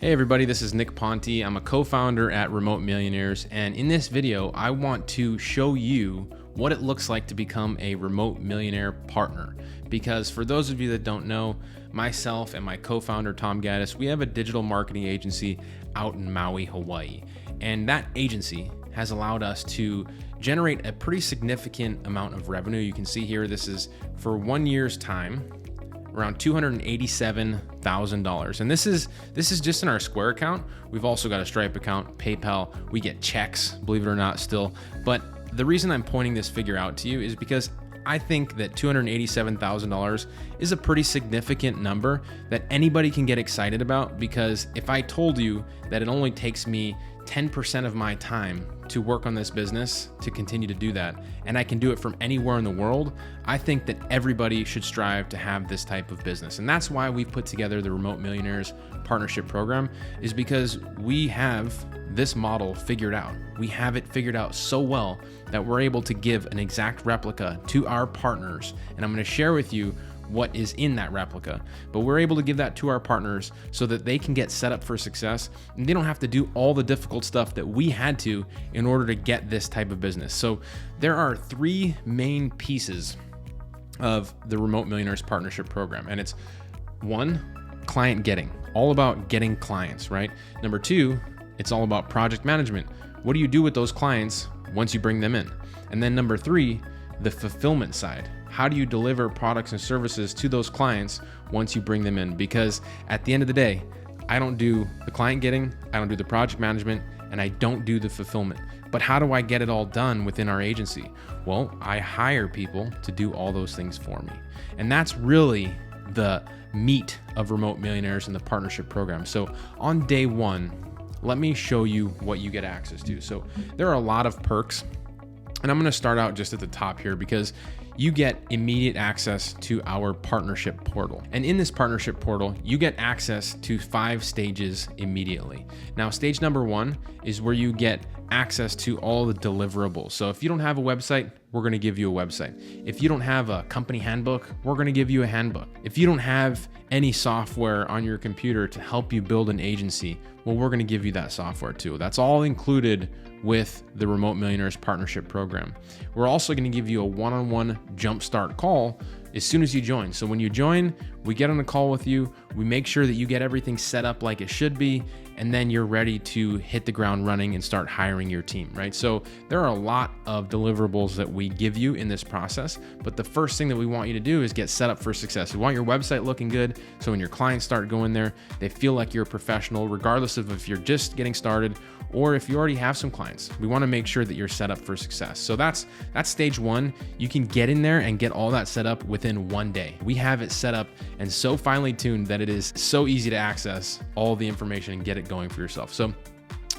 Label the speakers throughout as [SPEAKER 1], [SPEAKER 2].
[SPEAKER 1] Hey everybody, this is Nick Ponte. I'm a co-founder at Remote Millionaires, and in this video, I want to show you what it looks like to become a Remote Millionaire partner. Because for those of you that don't know, myself and my co-founder Tom Gaddis, we have a digital marketing agency out in Maui, Hawaii. And that agency has allowed us to generate a pretty significant amount of revenue. You can see here, this is for 1 year's time, around $287,000. And this is just in our Square account. We've also got a Stripe account, PayPal. We get checks, believe it or not, still. But the reason I'm pointing this figure out to you is because I think that $287,000 is a pretty significant number that anybody can get excited about, because if I told you that it only takes me 10% of my time to work on this business, to continue to do that, and I can do it from anywhere in the world, I think that everybody should strive to have this type of business. And that's why we've put together the Remote Millionaires Partnership Program, is because we have this model figured out. We have it figured out so well that we're able to give an exact replica to our partners. And I'm going to share with you what is in that replica, but we're able to give that to our partners so that they can get set up for success, and they don't have to do all the difficult stuff that we had to in order to get this type of business. So there are three main pieces of the Remote Millionaires Partnership Program, and it's one, client getting, all about getting clients, right? Number two, it's all about project management. What do you do with those clients once you bring them in? And then number three, the fulfillment side. How do you deliver products and services to those clients once you bring them in? Because at the end of the day, I don't do the client getting, I don't do the project management, and I don't do the fulfillment. But how do I get it all done within our agency? Well, I hire people to do all those things for me. And that's really the meat of Remote Millionaires and the partnership program. So on day one, let me show you what you get access to. So there are a lot of perks, and I'm gonna start out just at the top here, because you get immediate access to our partnership portal. And in this partnership portal, you get access to 5 stages immediately. Now, stage number 1 is where you get access to all the deliverables. So if you don't have a website, we're gonna give you a website. If you don't have a company handbook, we're gonna give you a handbook. If you don't have any software on your computer to help you build an agency, well, we're gonna give you that software too. That's all included with the Remote Millionaires Partnership Program. We're also gonna give you a one-on-one jumpstart call as soon as you join. So when you join, we get on a call with you, we make sure that you get everything set up like it should be, and then you're ready to hit the ground running and start hiring your team, right? So there are a lot of deliverables that we give you in this process, but the first thing that we want you to do is get set up for success. We want your website looking good, so when your clients start going there, they feel like you're a professional, regardless of if you're just getting started or if you already have some clients. We wanna make sure that you're set up for success. So that's stage 1. You can get in there and get all that set up within 1 day. We have it set up and so finely tuned that it is so easy to access all the information and get it going for yourself. So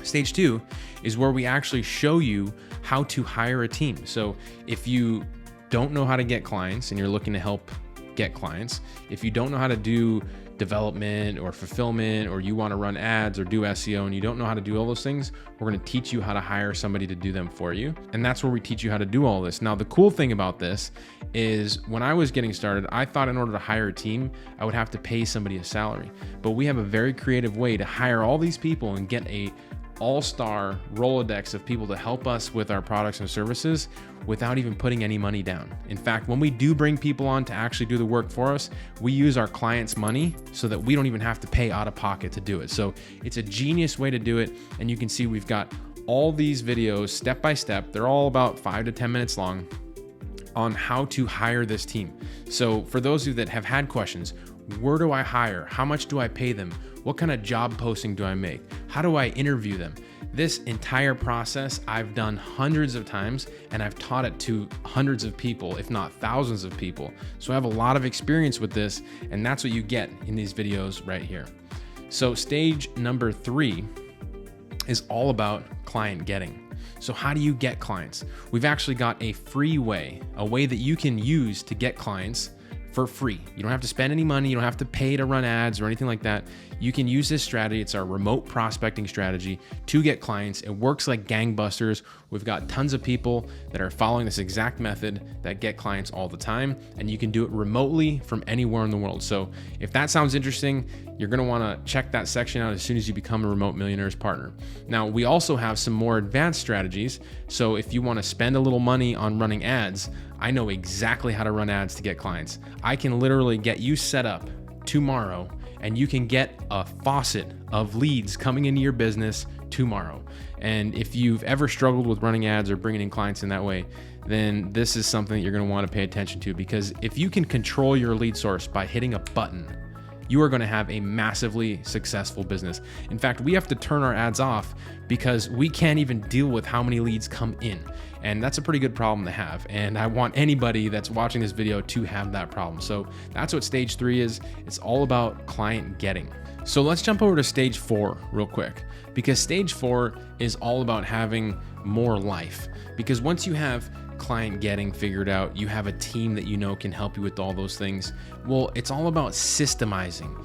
[SPEAKER 1] stage 2 is where we actually show you how to hire a team. So if you don't know how to get clients and you're looking to help get clients, if you don't know how to do development or fulfillment, or you want to run ads or do SEO and you don't know how to do all those things, we're going to teach you how to hire somebody to do them for you. And that's where we teach you how to do all this. Now, the cool thing about this is when I was getting started, I thought in order to hire a team, I would have to pay somebody a salary. But we have a very creative way to hire all these people and get a all-star Rolodex of people to help us with our products and services without even putting any money down. In fact, when we do bring people on to actually do the work for us, we use our clients' money so that we don't even have to pay out of pocket to do it. So it's a genius way to do it. And you can see we've got all these videos step by step. They're all about 5 to 10 minutes long on how to hire this team. So for those of you that have had questions, where do I hire? How much do I pay them? What kind of job posting do I make? How do I interview them? This entire process I've done hundreds of times, and I've taught it to hundreds of people, if not thousands of people. So I have a lot of experience with this, and that's what you get in these videos right here. So stage number 3 is all about client getting. So how do you get clients? We've actually got a free way, a way that you can use to get clients for free. You don't have to spend any money. You don't have to pay to run ads or anything like that. You can use this strategy. It's our remote prospecting strategy to get clients. It works like gangbusters. We've got tons of people that are following this exact method that get clients all the time, and you can do it remotely from anywhere in the world. So if that sounds interesting, you're going to want to check that section out as soon as you become a Remote Millionaires partner. Now, we also have some more advanced strategies. So if you want to spend a little money on running ads, I know exactly how to run ads to get clients. I can literally get you set up tomorrow, and you can get a faucet of leads coming into your business tomorrow. And if you've ever struggled with running ads or bringing in clients in that way, then this is something that you're going to want to pay attention to, because if you can control your lead source by hitting a button, you are going to have a massively successful business. In fact, we have to turn our ads off because we can't even deal with how many leads come in. And that's a pretty good problem to have. And I want anybody that's watching this video to have that problem. So that's what stage 3 is. It's all about client getting. So let's jump over to stage 4 real quick, because stage 4 is all about having more life. Because once you have client getting figured out, you have a team that you know can help you with all those things. Well, it's all about systemizing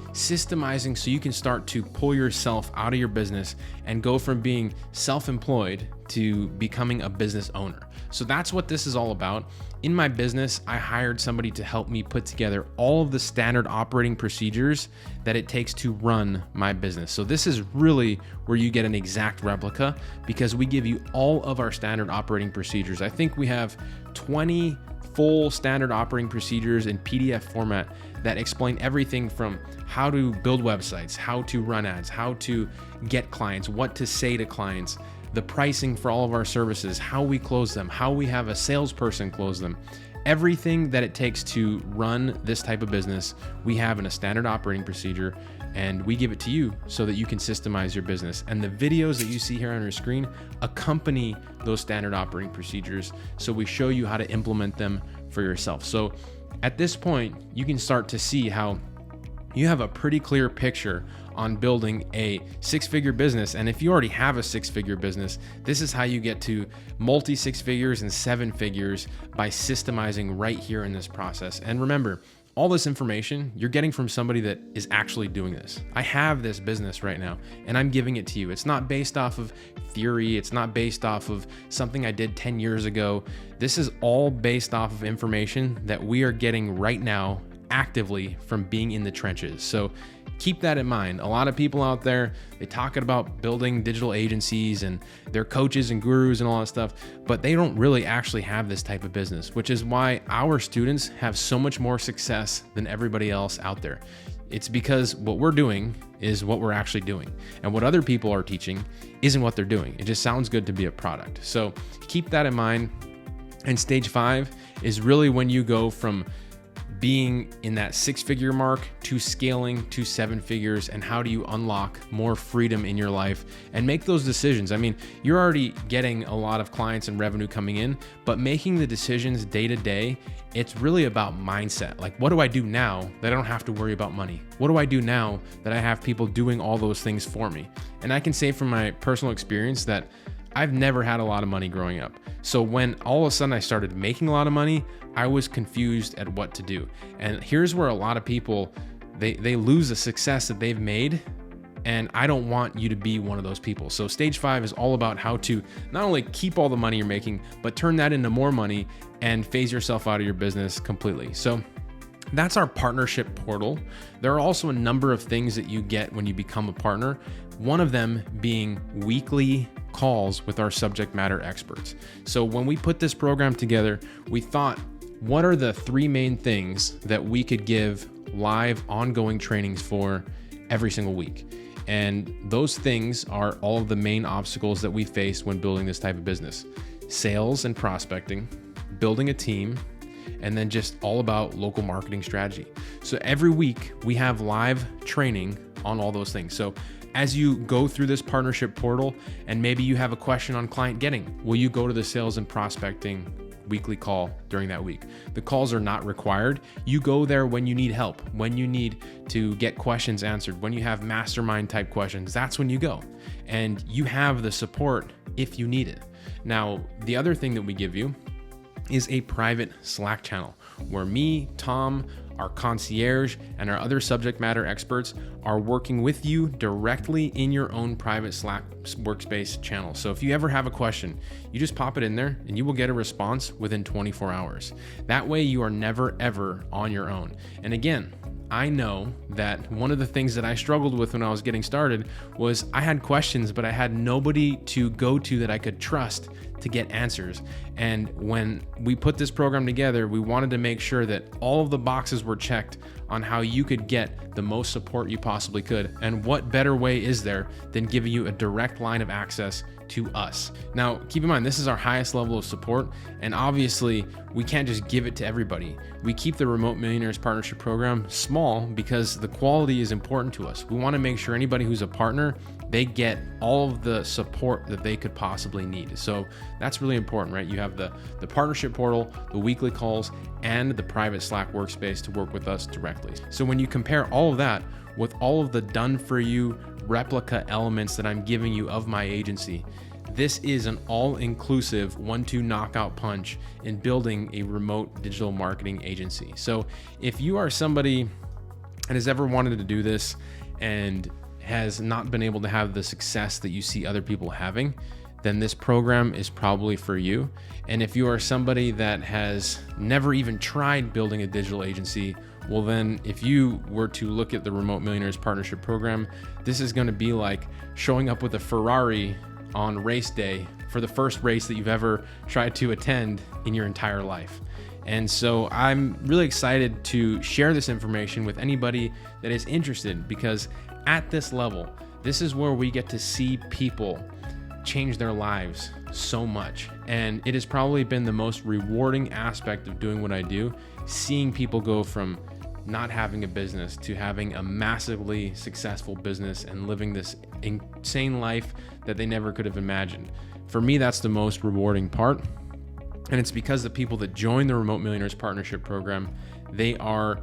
[SPEAKER 1] so you can start to pull yourself out of your business and go from being self-employed to becoming a business owner. So that's what this is all about. In my business, I hired somebody to help me put together all of the standard operating procedures that it takes to run my business. So this is really where you get an exact replica, because we give you all of our standard operating procedures. I think we have 20 full standard operating procedures in PDF format that explain everything from how to build websites, how to run ads, how to get clients, what to say to clients, the pricing for all of our services, how we close them, how we have a salesperson close them. Everything that it takes to run this type of business, we have in a standard operating procedure, and we give it to you so that you can systemize your business. And the videos that you see here on your screen accompany those standard operating procedures. So we show you how to implement them for yourself. So at this point, you can start to see how you have a pretty clear picture on building a 6-figure business. And if you already have a 6-figure business, this is how you get to multi 6 figures and 7 figures by systemizing right here in this process. And remember, all this information you're getting from somebody that is actually doing this. I have this business right now and I'm giving it to you. It's not based off of theory. It's not based off of something I did 10 years ago. This is all based off of information that we are getting right now actively from being in the trenches. So keep that in mind. A lot of people out there, they talk about building digital agencies and they're coaches and gurus and all that stuff, but they don't really actually have this type of business, which is why our students have so much more success than everybody else out there. It's because what we're doing is what we're actually doing, and what other people are teaching isn't what they're doing. It just sounds good to be a product. So keep that in mind. And stage 5 is really when you go from being in that 6-figure mark to scaling to 7 figures, and how do you unlock more freedom in your life and make those decisions. I mean, you're already getting a lot of clients and revenue coming in, but making the decisions day to day, it's really about mindset. Like, what do I do now that I don't have to worry about money? What do I do now that I have people doing all those things for me? And I can say from my personal experience that I've never had a lot of money growing up. So when all of a sudden I started making a lot of money, I was confused at what to do. And here's where a lot of people, they lose the success that they've made. And I don't want you to be one of those people. So stage 5 is all about how to not only keep all the money you're making, but turn that into more money and phase yourself out of your business completely. So that's our partnership portal. There are also a number of things that you get when you become a partner. One of them being weekly calls with our subject matter experts. So when we put this program together, we thought, what are the 3 main things that we could give live ongoing trainings for every single week? And those things are all of the main obstacles that we face when building this type of business: sales and prospecting, building a team, and then just all about local marketing strategy. So every week we have live training on all those things. So as you go through this partnership portal and maybe you have a question on client getting, will you go to the sales and prospecting weekly call during that week? The calls are not required. You go there when you need help, when you need to get questions answered, when you have mastermind type questions, that's when you go. And you have the support if you need it. Now, the other thing that we give you is a private Slack channel where me, Tom, our concierge, and our other subject matter experts are working with you directly in your own private Slack workspace channel. So if you ever have a question, you just pop it in there and you will get a response within 24 hours. That way you are never ever on your own. And again, I know that one of the things that I struggled with when I was getting started was I had questions, but I had nobody to go to that I could trust to get answers. And when we put this program together, we wanted to make sure that all of the boxes were checked on how you could get the most support you possibly could. And what better way is there than giving you a direct line of access to us? Now, keep in mind, this is our highest level of support, and obviously we can't just give it to everybody. We keep the Remote Millionaires Partnership Program small because the quality is important to us. We want to make sure anybody who's a partner, they get all of the support that they could possibly need. So that's really important, right? You have the partnership portal, the weekly calls, and the private Slack workspace to work with us directly. So when you compare all of that with all of the done for you replica elements that I'm giving you of my agency, this is an all-inclusive 1-2 knockout punch in building a remote digital marketing agency. So if you are somebody that has ever wanted to do this and has not been able to have the success that you see other people having, then this program is probably for you. And if you are somebody that has never even tried building a digital agency, well then if you were to look at the Remote Millionaires Partnership Program, this is going to be like showing up with a Ferrari on race day for the first race that you've ever tried to attend in your entire life. And so I'm really excited to share this information with anybody that is interested, because at this level, this is where we get to see people change their lives so much. And it has probably been the most rewarding aspect of doing what I do, seeing people go from not having a business to having a massively successful business and living this insane life that they never could have imagined. For me, that's the most rewarding part. And it's because the people that join the Remote Millionaires Partnership Program, they are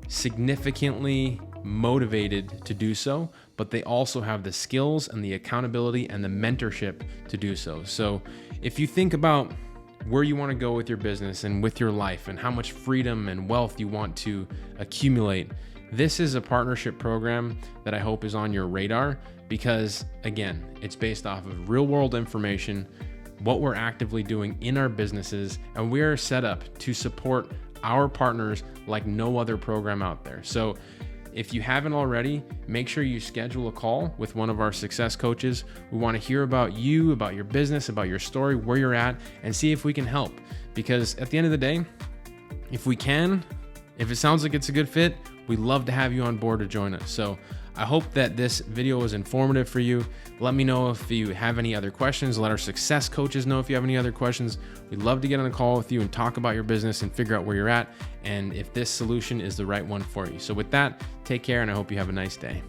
[SPEAKER 1] significantly motivated to do so, but they also have the skills and the accountability and the mentorship to do so. So if you think about where you want to go with your business and with your life and how much freedom and wealth you want to accumulate, this is a partnership program that I hope is on your radar, because again, it's based off of real world information, what we're actively doing in our businesses, and we are set up to support our partners like no other program out there. So if you haven't already, make sure you schedule a call with one of our success coaches. We want to hear about you, about your business, about your story, where you're at, and see if we can help. Because at the end of the day, if we can, if it sounds like it's a good fit, we'd love to have you on board to join us. So I hope that this video was informative for you. Let me know if you have any other questions. Let our success coaches know if you have any other questions. We'd love to get on a call with you and talk about your business and figure out where you're at and if this solution is the right one for you. So with that, take care, and I hope you have a nice day.